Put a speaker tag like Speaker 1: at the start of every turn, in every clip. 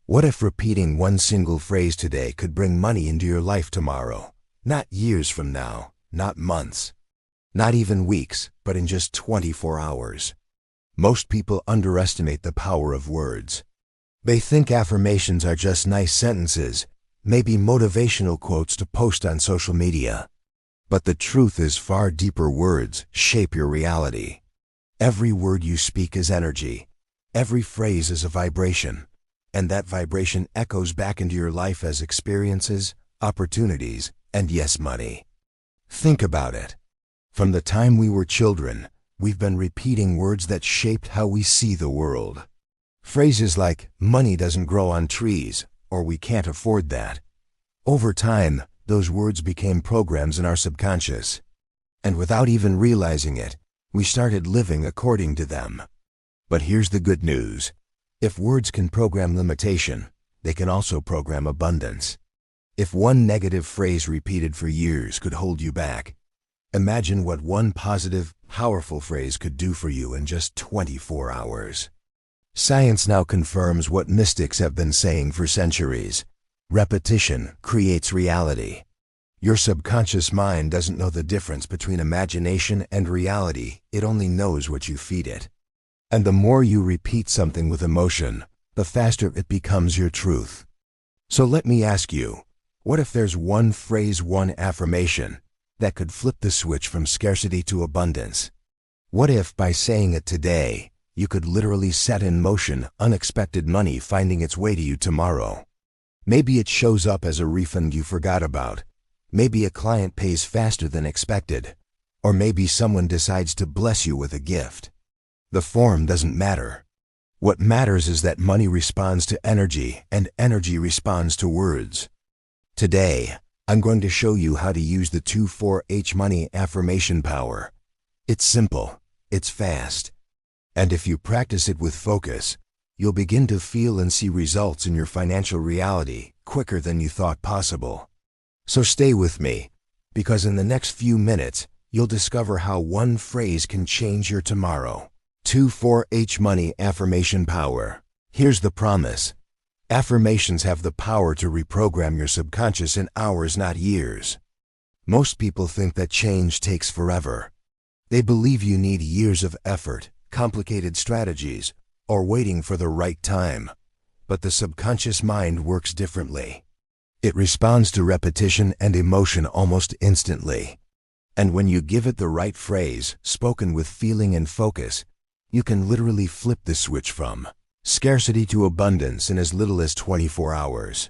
Speaker 1: What if repeating one single phrase today could bring money into your life tomorrow? Not years from now, not months, not even weeks, but in just 24 hours. Most people underestimate the power of words. They think affirmations are just nice sentences, maybe motivational quotes to post on social media. But the truth is far deeper. Words shape your reality. Every word you speak is energy. Every phrase is a vibration. And that vibration echoes back into your life as experiences, opportunities, and yes, money. Think about it. From the time we were children, we've been repeating words that shaped how we see the world. Phrases like, money doesn't grow on trees, or we can't afford that. Over time, those words became programs in our subconscious. And without even realizing it, we started living according to them. But here's the good news. If words can program limitation, they can also program abundance. If one negative phrase repeated for years could hold you back, imagine what one positive, powerful phrase could do for you in just 24 hours. Science now confirms what mystics have been saying for centuries. Repetition creates reality. Your subconscious mind doesn't know the difference between imagination and reality. It only knows what you feed it. And the more you repeat something with emotion, the faster it becomes your truth. So let me ask you, what if there's one phrase, one affirmation, that could flip the switch from scarcity to abundance? What if, by saying it today, you could literally set in motion unexpected money finding its way to you tomorrow? Maybe it shows up as a refund you forgot about. Maybe a client pays faster than expected. Or maybe someone decides to bless you with a gift. The form doesn't matter. What matters is that money responds to energy and energy responds to words. Today, I'm going to show you how to use the 24H money affirmation power. It's simple, it's fast, and if you practice it with focus, you'll begin to feel and see results in your financial reality quicker than you thought possible. So stay with me, because in the next few minutes, you'll discover how one phrase can change your tomorrow. 24H money affirmation power. Here's the promise. Affirmations have the power to reprogram your subconscious in hours, not years. Most people think that change takes forever. They believe you need years of effort, complicated strategies, or waiting for the right time. But the subconscious mind works differently. It responds to repetition and emotion almost instantly. And when you give it the right phrase, spoken with feeling and focus, you can literally flip the switch from scarcity to abundance in as little as 24 hours.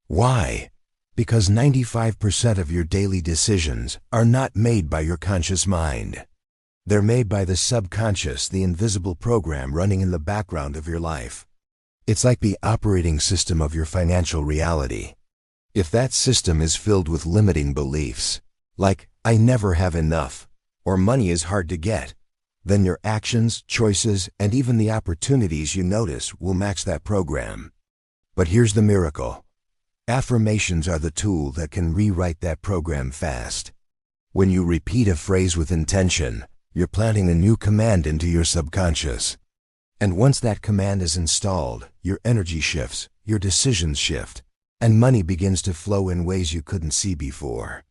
Speaker 1: Why? Because 95% of your daily decisions are not made by your conscious mind. They're made by the subconscious, the invisible program running in the background of your life. It's like the operating system of your financial reality. If that system is filled with limiting beliefs, like, I never have enough, or money is hard to get, then your actions, choices, and even the opportunities you notice will match that program. But here's the miracle. Affirmations are the tool that can rewrite that program fast. When you repeat a phrase with intention, you're planting a new command into your subconscious. And once that command is installed, your energy shifts, your decisions shift, and money begins to flow in ways you couldn't see before.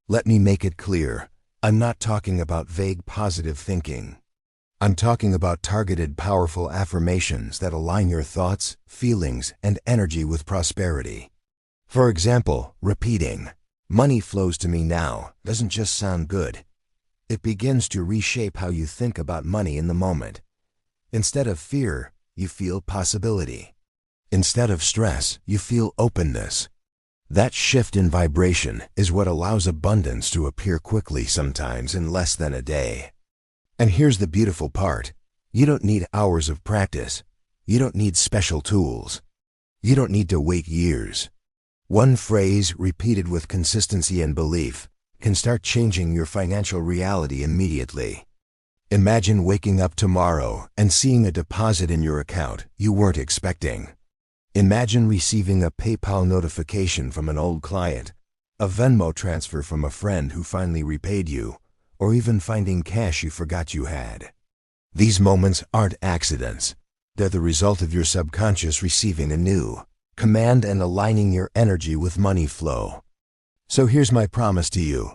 Speaker 1: Let me make it clear. I'm not talking about vague positive thinking. I'm talking about targeted, powerful affirmations that align your thoughts, feelings, and energy with prosperity. For example, repeating, "Money flows to me now," doesn't just sound good. It begins to reshape how you think about money in the moment. Instead of fear, you feel possibility. Instead of stress, you feel openness. That shift in vibration is what allows abundance to appear quickly, sometimes in less than a day. And here's the beautiful part. You don't need hours of practice. You don't need special tools. You don't need to wait years. One phrase, repeated with consistency and belief, can start changing your financial reality immediately. Imagine waking up tomorrow and seeing a deposit in your account you weren't expecting. Imagine receiving a PayPal notification from an old client, a Venmo transfer from a friend who finally repaid you, or even finding cash you forgot you had. These moments aren't accidents. They're the result of your subconscious receiving a new, command and aligning your energy with money flow. So here's my promise to you.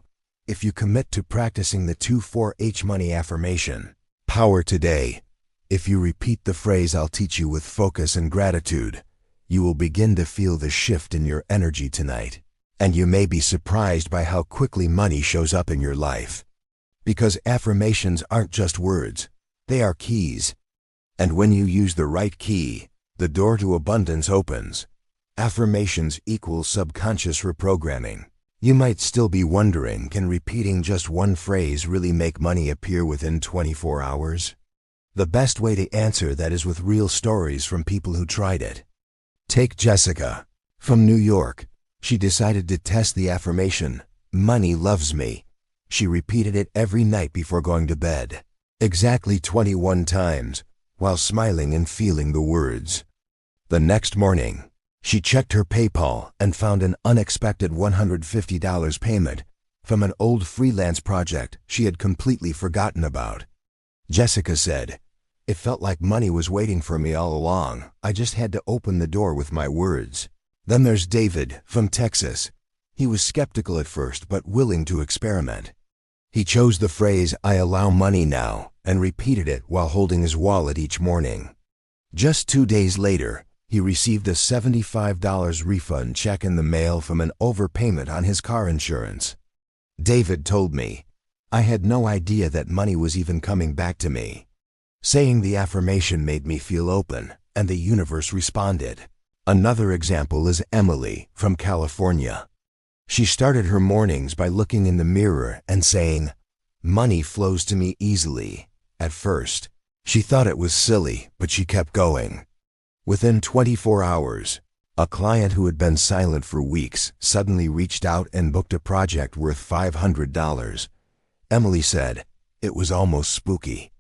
Speaker 1: If you commit to practicing the 2-4-H money affirmation, power today, if you repeat the phrase "I'll teach you" with focus and gratitude, you will begin to feel the shift in your energy tonight. And you may be surprised by how quickly money shows up in your life. Because affirmations aren't just words, they are keys. And when you use the right key, the door to abundance opens. Affirmations equals subconscious reprogramming. You might still be wondering, can repeating just one phrase really make money appear within 24 hours? The best way to answer that is with real stories from people who tried it. Take Jessica. From New York, she decided to test the affirmation, "Money loves me." She repeated it every night before going to bed, exactly 21 times, while smiling and feeling the words. The next morning, she checked her PayPal and found an unexpected $150 payment from an old freelance project she had completely forgotten about. Jessica said, "It felt like money was waiting for me all along. I just had to open the door with my words." Then there's David from Texas. He was skeptical at first but willing to experiment. He chose the phrase "I allow money now" and repeated it while holding his wallet each morning. Just 2 days later, he received a $75 refund check in the mail from an overpayment on his car insurance. David told me, "I had no idea that money was even coming back to me." Saying the affirmation made me feel open, and the universe responded. Another example is Emily from California. She started her mornings by looking in the mirror and saying, "Money flows to me easily." At first, she thought it was silly, but she kept going. Within 24 hours, a client who had been silent for weeks suddenly reached out and booked a project worth $500. Emily said, "It was almost spooky.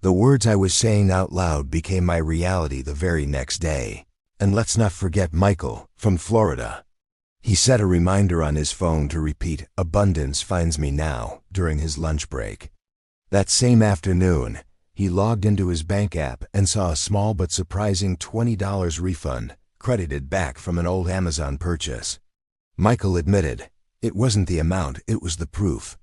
Speaker 1: The words I was saying out loud became my reality the very next day." And let's not forget Michael from Florida. He set a reminder on his phone to repeat "Abundance finds me now" during his lunch break. That same afternoon, he logged into his bank app and saw a small but surprising $20 refund credited back from an old Amazon purchase. Michael admitted, "It wasn't the amount, it was the proof."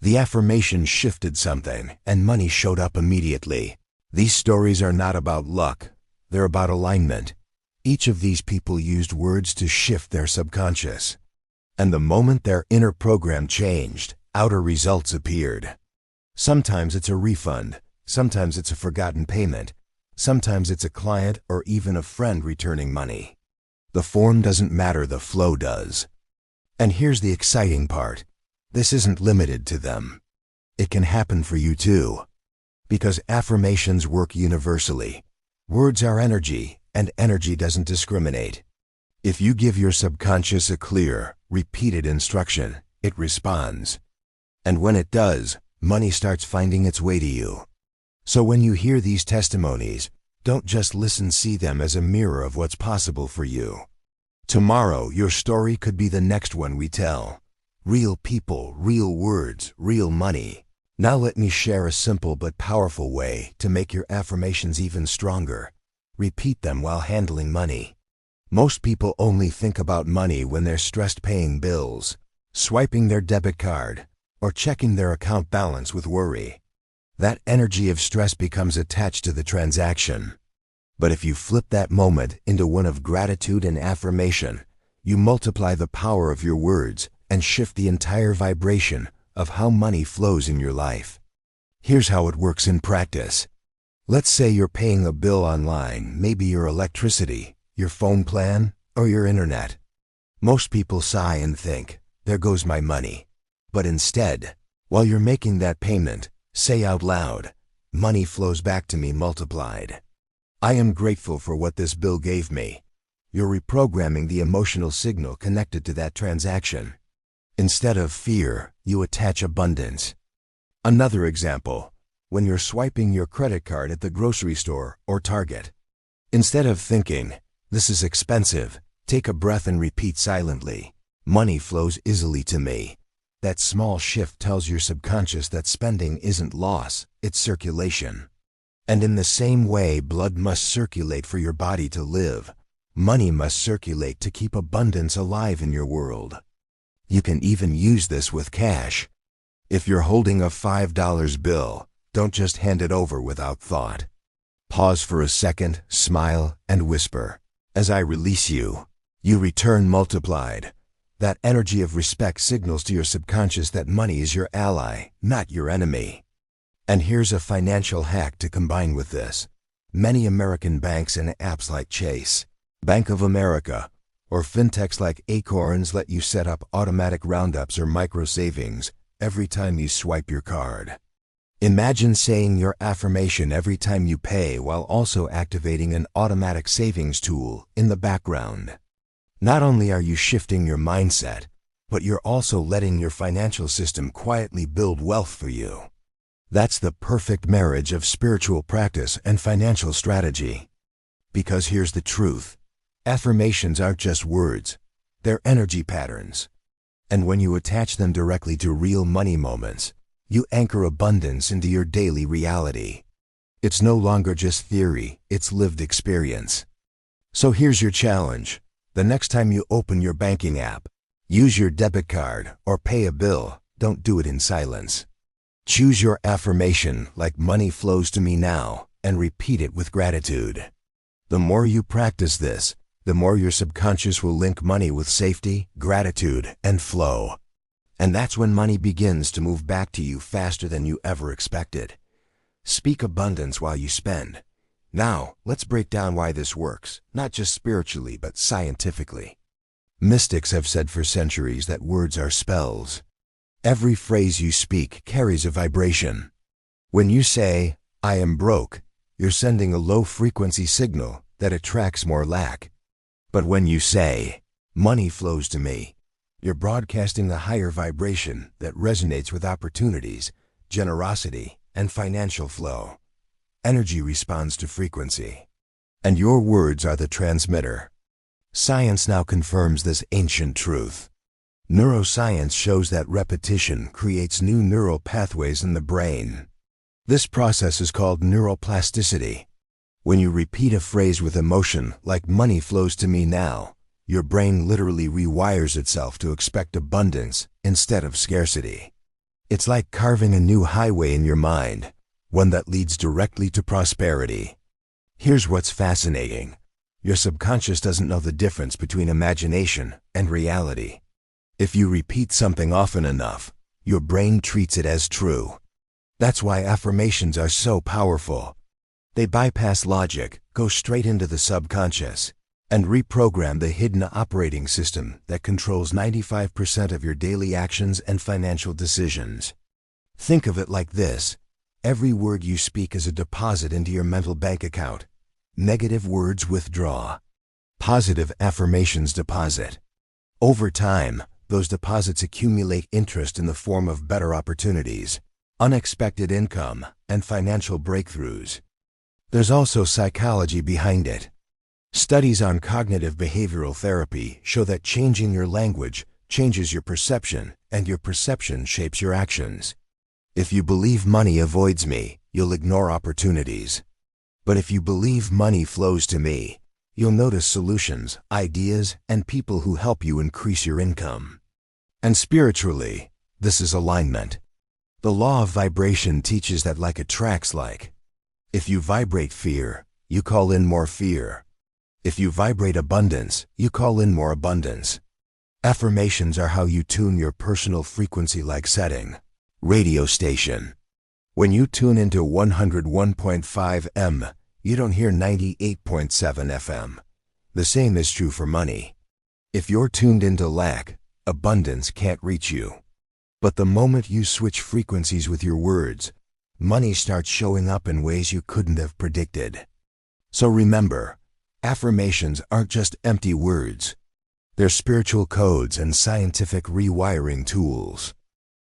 Speaker 1: The affirmation shifted something, and money showed up immediately. These stories are not about luck, they're about alignment. Each of these people used words to shift their subconscious. And the moment their inner program changed, outer results appeared. Sometimes it's a refund, sometimes it's a forgotten payment, sometimes it's a client or even a friend returning money. The form doesn't matter, the flow does. And here's the exciting part. This isn't limited to them. It can happen for you too. Because affirmations work universally. Words are energy, and energy doesn't discriminate. If you give your subconscious a clear, repeated instruction, it responds. And when it does, money starts finding its way to you. So when you hear these testimonies, don't just listen, see them as a mirror of what's possible for you. Tomorrow, your story could be the next one we tell. Real people, real words, real money. Now let me share a simple but powerful way to make your affirmations even stronger. Repeat them while handling money. Most people only think about money when they're stressed paying bills, swiping their debit card, or checking their account balance with worry. That energy of stress becomes attached to the transaction. But if you flip that moment into one of gratitude and affirmation, you multiply the power of your words and shift the entire vibration of how money flows in your life. Here's how it works in practice. Let's say you're paying a bill online, maybe your electricity, your phone plan, or your internet. Most people sigh and think, "There goes my money." But instead, while you're making that payment, say out loud, "Money flows back to me multiplied. I am grateful for what this bill gave me." You're reprogramming the emotional signal connected to that transaction. Instead of fear, you attach abundance. Another example, when you're swiping your credit card at the grocery store or Target. Instead of thinking, "This is expensive," take a breath and repeat silently, "Money flows easily to me." That small shift tells your subconscious that spending isn't loss, it's circulation. And in the same way blood must circulate for your body to live, Money must circulate to keep abundance alive in your world. You can even use this with cash. If you're holding a $5 bill, don't just hand it over without thought. Pause for a second, smile, and whisper, "As I release you, you return multiplied." That energy of respect signals to your subconscious that money is your ally, not your enemy. And here's a financial hack to combine with this. Many American banks and apps like Chase, Bank of America, or fintechs like Acorns let you set up automatic roundups or micro savings every time you swipe your card. Imagine saying your affirmation every time you pay while also activating an automatic savings tool in the background. Not only are you shifting your mindset, but you're also letting your financial system quietly build wealth for you. That's the perfect marriage of spiritual practice and financial strategy. Because here's the truth. Affirmations aren't just words, they're energy patterns. And when you attach them directly to real money moments, you anchor abundance into your daily reality. It's no longer just theory, it's lived experience. So here's your challenge. The next time you open your banking app, use your debit card or pay a bill, don't do it in silence. Choose your affirmation like "money flows to me now" and repeat it with gratitude. The more you practice this, the more your subconscious will link money with safety, gratitude, and flow. And that's when money begins to move back to you faster than you ever expected. Speak abundance while you spend. Now, let's break down why this works, not just spiritually, but scientifically. Mystics have said for centuries that words are spells. Every phrase you speak carries a vibration. When you say, "I am broke," you're sending a low-frequency signal that attracts more lack. But when you say, "Money flows to me," you're broadcasting the higher vibration that resonates with opportunities, generosity, and financial flow. Energy responds to frequency, and your words are the transmitter. Science now confirms this ancient truth. Neuroscience shows that repetition creates new neural pathways in the brain. This process is called neuroplasticity. When you repeat a phrase with emotion, like "money flows to me now," your brain literally rewires itself to expect abundance instead of scarcity. It's like carving a new highway in your mind, one that leads directly to prosperity. Here's what's fascinating. Your subconscious doesn't know the difference between imagination and reality. If you repeat something often enough, your brain treats it as true. That's why affirmations are so powerful. They bypass logic, go straight into the subconscious, and reprogram the hidden operating system that controls 95% of your daily actions and financial decisions. Think of it like this. Every word you speak is a deposit into your mental bank account. Negative words withdraw. Positive affirmations deposit. Over time, those deposits accumulate interest in the form of better opportunities, unexpected income, and financial breakthroughs. There's also psychology behind it. Studies on cognitive behavioral therapy show that changing your language changes your perception, and your perception shapes your actions. If you believe money avoids me, you'll ignore opportunities. But if you believe money flows to me, you'll notice solutions, ideas, and people who help you increase your income. And spiritually, this is alignment. The law of vibration teaches that like attracts like. If you vibrate fear, you call in more fear. If you vibrate abundance, you call in more abundance. Affirmations are how you tune your personal frequency-like setting. Radio station. When you tune into 101.5 M, you don't hear 98.7 FM. The same is true for money. If you're tuned into lack, abundance can't reach you. But the moment you switch frequencies with your words, money starts showing up in ways you couldn't have predicted. So remember, affirmations aren't just empty words. They're spiritual codes and scientific rewiring tools.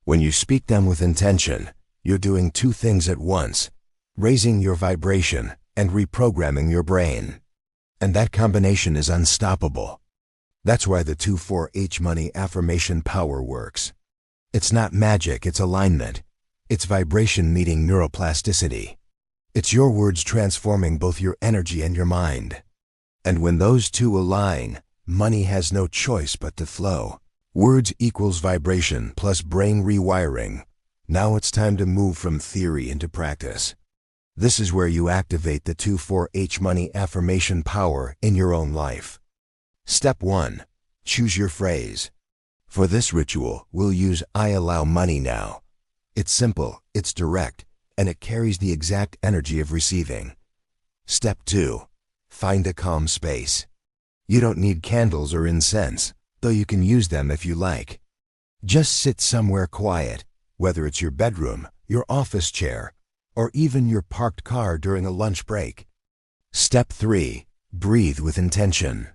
Speaker 1: When you speak them with intention, you're doing two things at once: raising your vibration and reprogramming your brain. And that combination is unstoppable. That's why the 24H Money affirmation power works. It's not magic, it's alignment. It's vibration meeting neuroplasticity. It's your words transforming both your energy and your mind. And when those two align, money has no choice but to flow. Words equals vibration plus brain rewiring. Now it's time to move from theory into practice. This is where you activate the 24H money affirmation power in your own life. Step 1. Choose your phrase. For this ritual, we'll use I allow money now. It's simple, it's direct, and it carries the exact energy of receiving. Step 2. Find a calm space. You don't need candles or incense, though you can use them if you like. Just sit somewhere quiet, whether it's your bedroom, your office chair, or even your parked car during a lunch break. Step 3. Breathe with intention.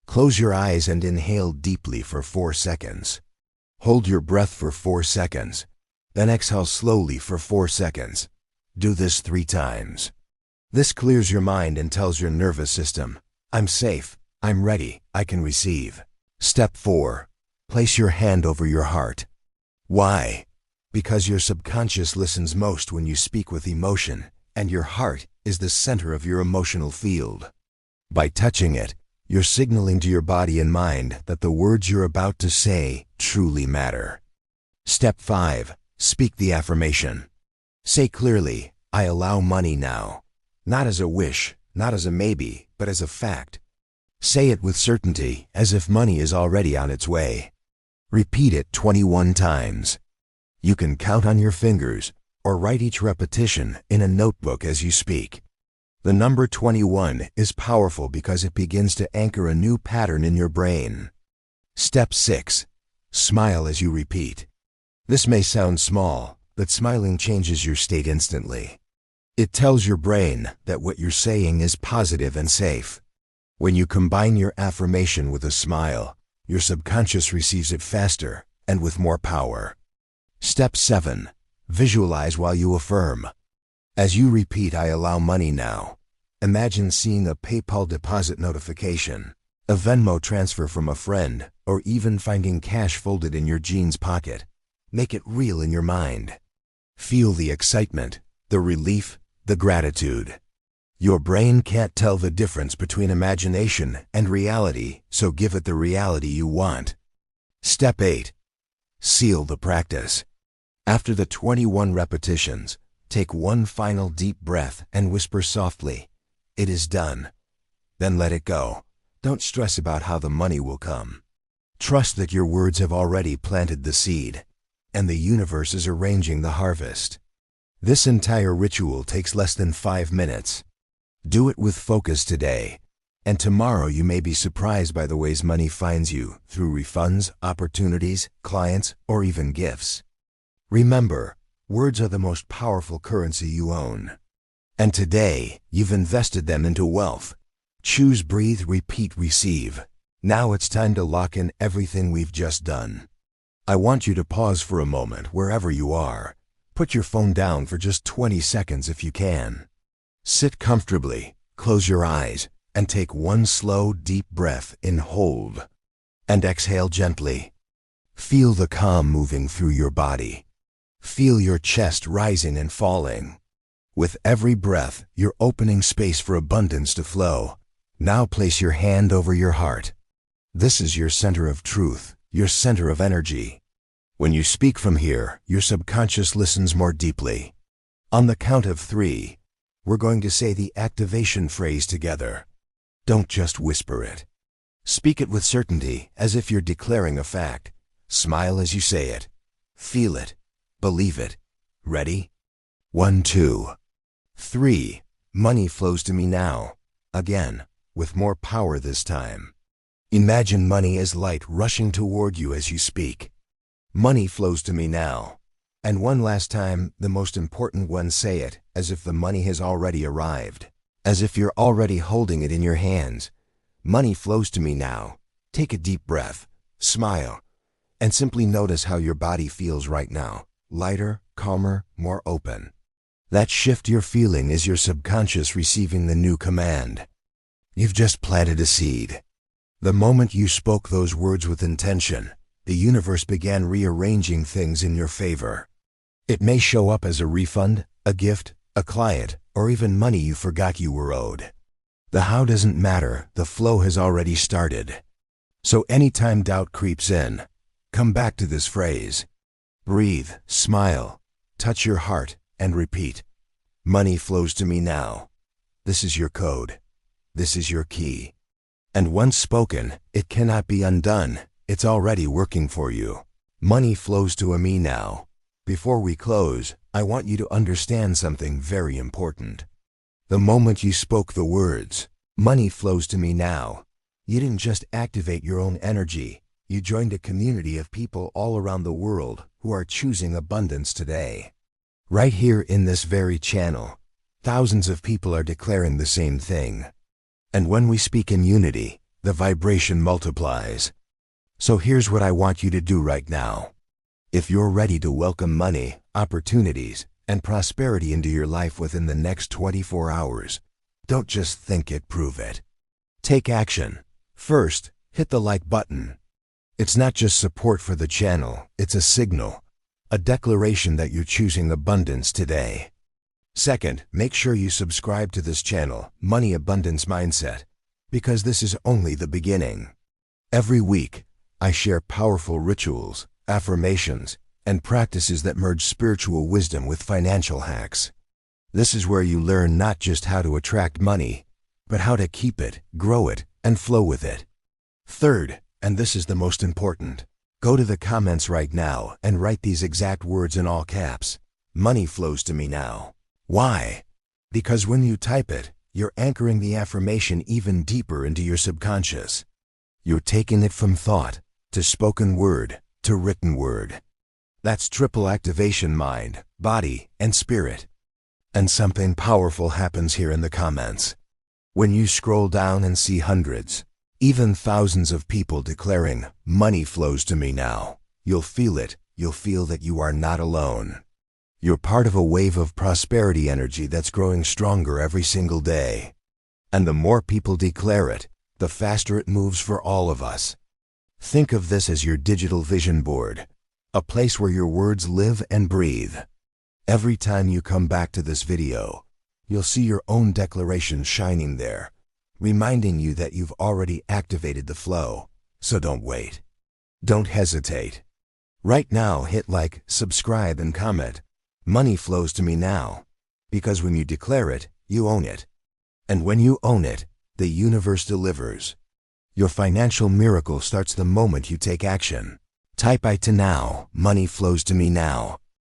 Speaker 1: Close your eyes and inhale deeply for 4 seconds. Hold your breath for 4 seconds, then exhale slowly for 4 seconds. Do this 3 times. This clears your mind and tells your nervous system, I'm safe, I'm ready, I can receive. Step 4. Place your hand over your heart. Why? Because your subconscious listens most when you speak with emotion, and your heart is the center of your emotional field. By touching it, you're signaling to your body and mind that the words you're about to say truly matter. Step 5. Speak the affirmation. Say clearly, I allow money now. Not as a wish, not as a maybe, but as a fact. Say it with certainty, as if money is already on its way. Repeat it 21 times. You can count on your fingers, or write each repetition in a notebook as you speak. The number 21 is powerful because it begins to anchor a new pattern in your brain. Step 6. Smile as you repeat. This may sound small, but smiling changes your state instantly. It tells your brain that what you're saying is positive and safe. When you combine your affirmation with a smile, your subconscious receives it faster and with more power. Step 7. Visualize while you affirm. As you repeat, I allow money now, imagine seeing a PayPal deposit notification, a Venmo transfer from a friend, or even finding cash folded in your jeans pocket. Make it real in your mind. Feel the excitement, the relief, the gratitude. Your brain can't tell the difference between imagination and reality, so give it the reality you want. Step 8. Seal the practice. After the 21 repetitions, take one final deep breath and whisper softly, it is done. Then let it go. Don't stress about how the money will come. Trust that your words have already planted the seed, and the universe is arranging the harvest. This entire ritual takes less than 5 minutes. Do it with focus today, and tomorrow you may be surprised by the ways money finds you through refunds, opportunities, clients, or even gifts. Remember, words are the most powerful currency you own. And today, you've invested them into wealth. Choose, breathe, repeat, receive. Now it's time to lock in everything we've just done. I want you to pause for a moment wherever you are. Put your phone down for just 20 seconds if you can. Sit comfortably, close your eyes, and take one slow, deep breath in, hold, and exhale gently. Feel the calm moving through your body. Feel your chest rising and falling. With every breath, you're opening space for abundance to flow. Now place your hand over your heart. This is your center of truth, your center of energy. When you speak from here, your subconscious listens more deeply. On the count of 3, we're going to say the activation phrase together. Don't just whisper it. Speak it with certainty, as if you're declaring a fact. Smile as you say it. Feel it. Believe it. Ready? 1, 2, 3. Money flows to me now. Again, with more power this time. Imagine money as light rushing toward you as you speak. Money flows to me now. And one last time, the most important one, say it as if the money has already arrived. As if you're already holding it in your hands. Money flows to me now. Take a deep breath. Smile. And simply notice how your body feels right now. Lighter, calmer, more open. That shift you're feeling is your subconscious receiving the new command. You've just planted a seed. The moment you spoke those words with intention, the universe began rearranging things in your favor. It may show up as a refund, a gift, a client, or even money you forgot you were owed. The how doesn't matter, the flow has already started. So anytime doubt creeps in, come back to this phrase. Breathe, smile, touch your heart, and repeat. Money flows to me now. This is your code. This is your key. And once spoken, it cannot be undone. It's already working for you. Money flows to me now. Before we close, I want you to understand something very important. The moment you spoke the words, money flows to me now, you didn't just activate your own energy, you joined a community of people all around the world who are choosing abundance today. Right here in this very channel, thousands of people are declaring the same thing. And when we speak in unity, the vibration multiplies. So here's what I want you to do right now. If you're ready to welcome money, opportunities, and prosperity into your life within the next 24 hours, don't just think it, prove it. Take action. First, hit the like button. It's not just support for the channel, it's a signal, a declaration that you're choosing abundance today. Second, make sure you subscribe to this channel, Money Abundance Mindset, because this is only the beginning. Every week, I share powerful rituals, affirmations, and practices that merge spiritual wisdom with financial hacks. This is where you learn not just how to attract money, but how to keep it, grow it, and flow with it. Third, and this is the most important, go to the comments right now and write these exact words in all caps. Money flows to me now. Why? Because when you type it, you're anchoring the affirmation even deeper into your subconscious. You're taking it from thought to spoken word to written word. That's triple activation: mind, body, and spirit. And something powerful happens here in the comments. When you scroll down and see hundreds, even thousands of people declaring, money flows to me now, you'll feel it. You'll feel that you are not alone. You're part of a wave of prosperity energy that's growing stronger every single day. And the more people declare it, the faster it moves for all of us. Think of this as your digital vision board, a place where your words live and breathe. Every time you come back to this video, you'll see your own declaration shining there, reminding you that you've already activated the flow. So don't wait. Don't hesitate. Right now, hit like, subscribe, and comment. Money flows to me now. Because when you declare it, you own it. And when you own it, the universe delivers. Your financial miracle starts the moment you take action. Type I to now, money flows to me now,